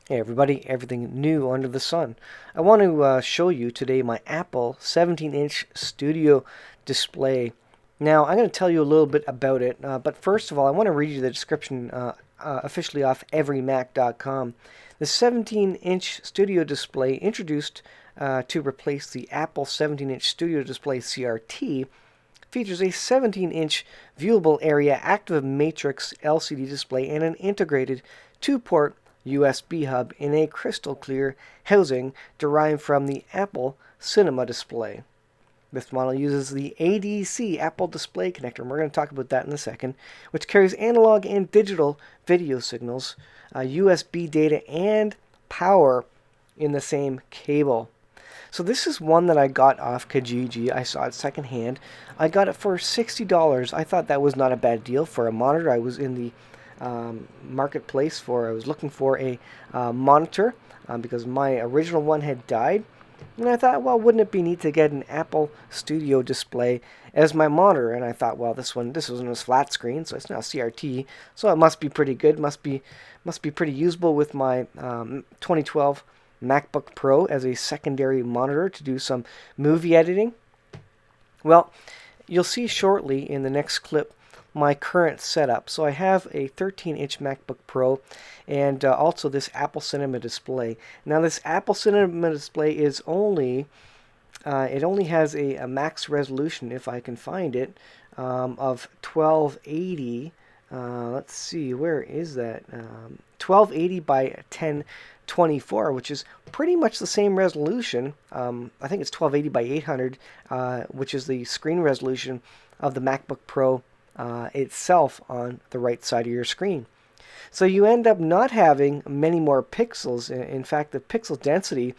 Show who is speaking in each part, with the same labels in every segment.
Speaker 1: Hey everybody, everything new under the sun. I want to show you today my Apple 17-inch studio display. Now, I'm going to tell you a little bit about it, but first of all, I want to read you the description officially off everymac.com. The 17-inch studio display introduced to replace the Apple 17-inch studio display CRT features a 17-inch viewable area active matrix LCD display and an integrated 2-port USB hub in a crystal clear housing derived from the Apple Cinema display. This model uses the ADC Apple Display Connector, and we're going to talk about that in a second, which carries analog and digital video signals, USB data, and power in the same cable. So this is one that I got off Kijiji. I saw it secondhand. I got it for $60. I thought that was not a bad deal for a monitor. I was in the marketplace I was looking for a monitor because my original one had died. And I thought, well, wouldn't it be neat to get an Apple Studio display as my monitor? And I thought, well, this one was flat screen, so it's not CRT, so it must be pretty good. Must be pretty usable with my 2012 MacBook Pro as a secondary monitor to do some movie editing. Well, you'll see shortly in the next clip my current setup. So I have a 13-inch MacBook Pro and also this Apple Cinema display. Now this Apple Cinema display is it only has a max resolution, if I can find it, of 1280. Let's see, where is that? 1280 by 1024, which is pretty much the same resolution. I think it's 1280 by 800, which is the screen resolution of the MacBook Pro itself on the right side of your screen. So you end up not having many more pixels. In fact, the pixel density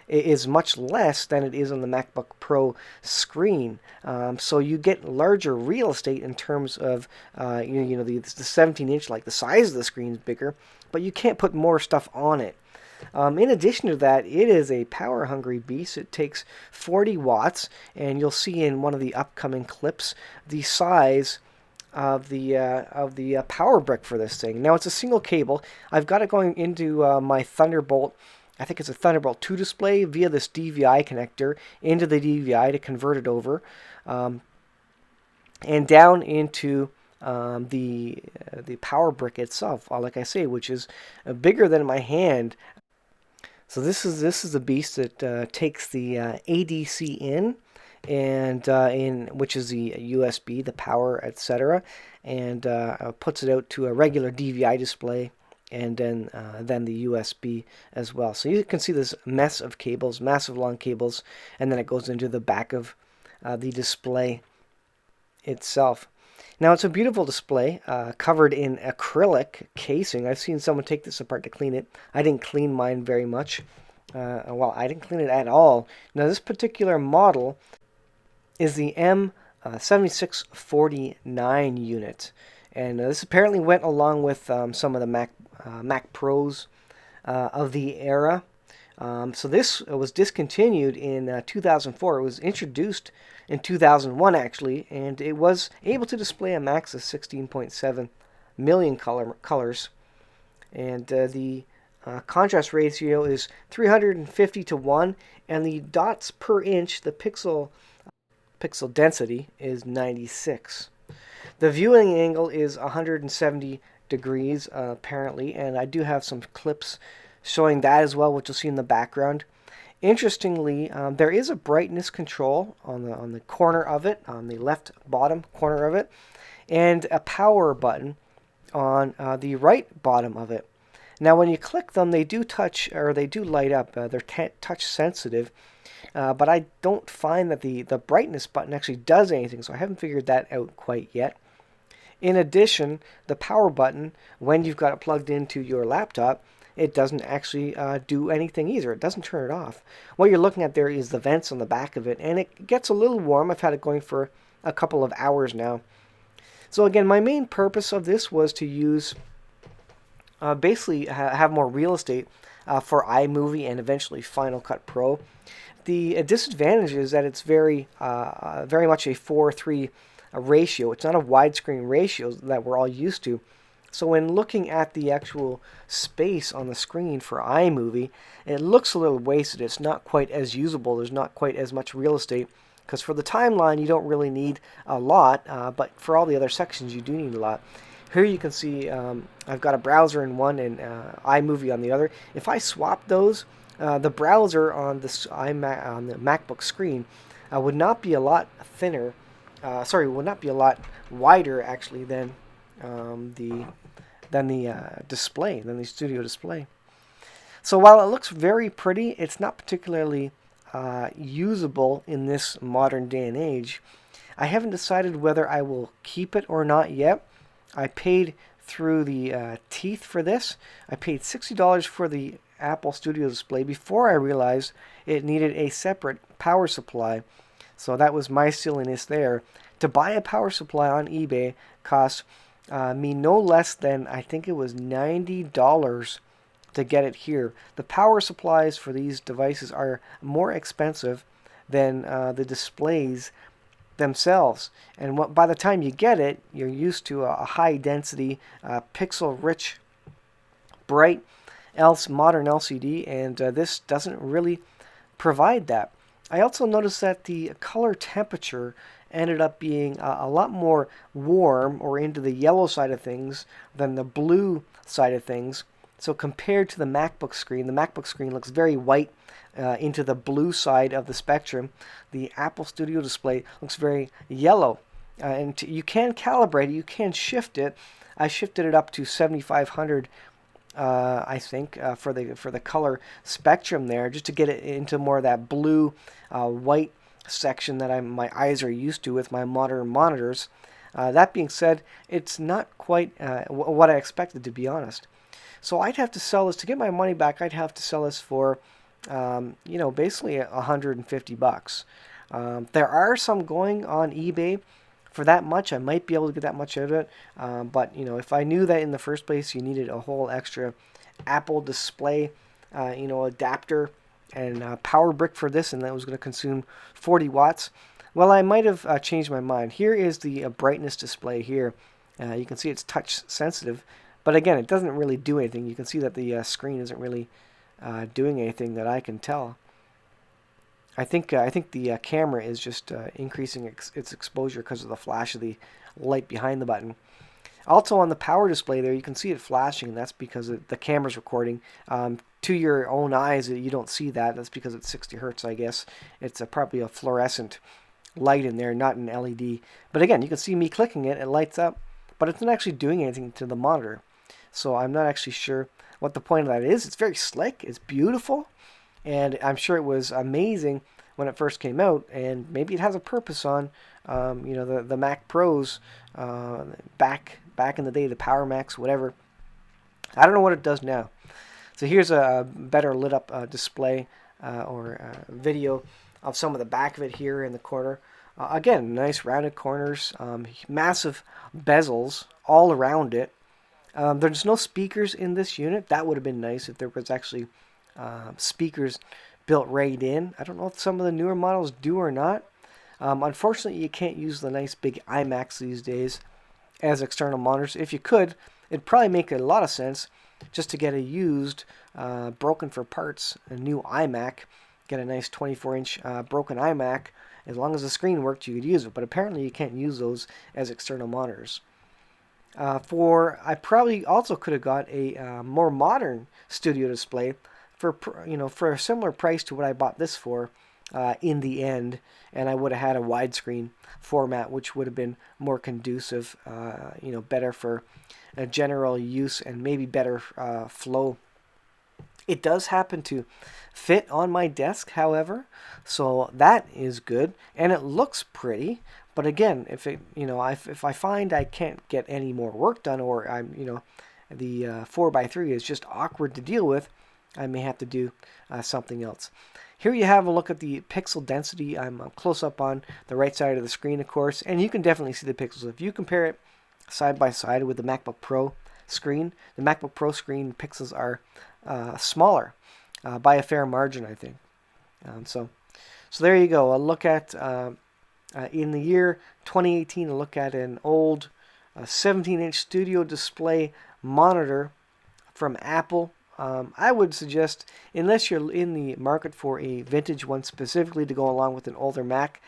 Speaker 1: is much less than it is on the MacBook Pro screen. So you get larger real estate in terms of the 17-inch, like the size of the screen is bigger, but you can't put more stuff on it. In addition to that, it is a power-hungry beast. It takes 40 watts, and you'll see in one of the upcoming clips the size of the power brick for this thing. Now it's a single cable. I've got it going into my Thunderbolt. I think it's a Thunderbolt 2 display via this DVI connector into the DVI to convert it over, and down into the power brick itself. Like I say, which is bigger than my hand. So this is the beast that takes the ADC in, and which is the USB, the power, etc., and puts it out to a regular DVI display, and then the USB as well. So you can see this mess of cables, massive long cables, and then it goes into the back of the display itself. Now it's a beautiful display, covered in acrylic casing. I've seen someone take this apart to clean it. I didn't clean mine very much. Well, I didn't clean it at all. Now this particular model is the M7649 unit, and this apparently went along with some of the Mac Pros of the era. So this was discontinued in 2004. It was introduced in 2001 actually, and it was able to display a max of 16.7 million colors, and the contrast ratio is 350 to 1, and the dots per inch, the pixel density, is 96. The viewing angle is 170 degrees apparently, and I do have some clips showing that as well, which you'll see in the background. Interestingly, there is a brightness control on the corner of it, on the left bottom corner of it, and a power button on the right bottom of it. Now, when you click them, they do light up. They're touch sensitive, but I don't find that the brightness button actually does anything, so I haven't figured that out quite yet. In addition, the power button, when you've got it plugged into your laptop, it doesn't actually do anything either. It doesn't turn it off. What you're looking at there is the vents on the back of it, and it gets a little warm. I've had it going for a couple of hours now. So again, my main purpose of this was to use, basically have more real estate for iMovie and eventually Final Cut Pro. The disadvantage is that it's very much a 4:3 ratio. It's not a widescreen ratio that we're all used to. So when looking at the actual space on the screen for iMovie, it looks a little wasted. It's not quite as usable. There's not quite as much real estate because for the timeline you don't really need a lot, but for all the other sections you do need a lot. Here you can see I've got a browser in one and iMovie on the other. If I swap those, the browser on on the MacBook screen would not be a lot thinner. Would not be a lot wider actually the display, than the studio display. So while it looks very pretty, it's not particularly usable in this modern day and age. I haven't decided whether I will keep it or not yet. I paid through the teeth for this. I paid $60 for the Apple Studio display before I realized it needed a separate power supply. So that was my silliness there. To buy a power supply on eBay cost me no less than, I think it was $90 to get it here. The power supplies for these devices are more expensive than the displays themselves. And by the time you get it, you're used to a high density, pixel rich, bright modern LCD, and this doesn't really provide that. I also noticed that the color temperature ended up being a lot more warm or into the yellow side of things than the blue side of things. So compared to the MacBook screen looks very white into the blue side of the spectrum. The Apple Studio display looks very yellow. And you can calibrate it, you can shift it. I shifted it up to 7500 I think for the color spectrum there, just to get it into more of that blue white section that my eyes are used to with my modern monitors. That being said, it's not quite what I expected, to be honest. So I'd have to sell this to get my money back. I'd have to sell this for basically $150. There are some going on eBay for that much. I might be able to get that much out of it, but if I knew that in the first place you needed a whole extra Apple display adapter and power brick for this, and that was going to consume 40 watts, well, I might have changed my mind. Here is the brightness display here. You can see it's touch sensitive, but again, it doesn't really do anything. You can see that the screen isn't really doing anything that I can tell. I think the camera is just increasing its exposure because of the flash of the light behind the button. Also on the power display there, you can see it flashing, and that's because the camera's recording. To your own eyes, you don't see that. That's because it's 60 hertz, I guess. It's probably a fluorescent light in there, not an LED. But again, you can see me clicking it, it lights up, but it's not actually doing anything to the monitor. So I'm not actually sure what the point of that is. It's very slick, it's beautiful, and I'm sure it was amazing when it first came out, and maybe it has a purpose on the Mac Pros back in the day, the Power Macs, whatever. I don't know what it does now. So here's a better lit up display or video of some of the back of it here in the corner. Again, nice rounded corners, massive bezels all around it. There's no speakers in this unit. That would have been nice if there was actually speakers built right in. I don't know if some of the newer models do or not. Unfortunately, you can't use the nice big iMacs these days as external monitors. If you could, it'd probably make a lot of sense just to get a used, broken for parts, a new iMac, get a nice 24-inch broken iMac. As long as the screen worked, you could use it. But apparently, you can't use those as external monitors. I probably also could have got a more modern studio display for a similar price to what I bought this for in the end, and I would have had a widescreen format, which would have been more conducive, better for general use and maybe better flow. It does happen to fit on my desk, however, so that is good, and it looks pretty. But again, if I find I can't get any more work done, or the 4x3 is just awkward to deal with, I may have to do something else. Here you have a look at the pixel density. I'm close up on the right side of the screen, of course, and you can definitely see the pixels. If you compare it side by side with the MacBook Pro screen, the MacBook Pro screen pixels are smaller by a fair margin, I think. So there you go. A look at in the year 2018. A look at an old a 17-inch studio display monitor from Apple. I would suggest, unless you're in the market for a vintage one specifically to go along with an older Mac,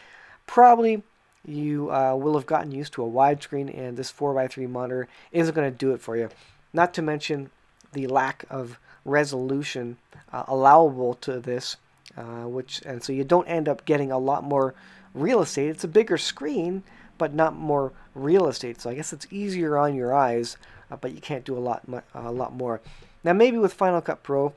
Speaker 1: probably you will have gotten used to a widescreen, and this 4x3 monitor isn't going to do it for you. Not to mention the lack of resolution allowable to this, and so you don't end up getting a lot more real estate. It's a bigger screen, but not more real estate. So I guess it's easier on your eyes, but you can't do a lot more. Now maybe with Final Cut Pro,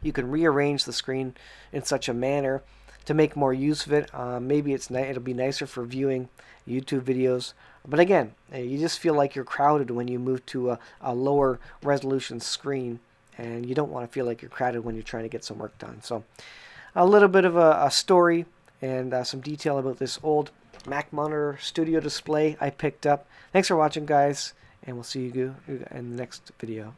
Speaker 1: you can rearrange the screen in such a manner to make more use of it. Maybe it'll be nicer for viewing YouTube videos. But again, you just feel like you're crowded when you move to a lower resolution screen, and you don't want to feel like you're crowded when you're trying to get some work done. So a little bit of a story and some detail about this old Mac monitor studio display I picked up. Thanks for watching, guys, and we'll see you in the next video.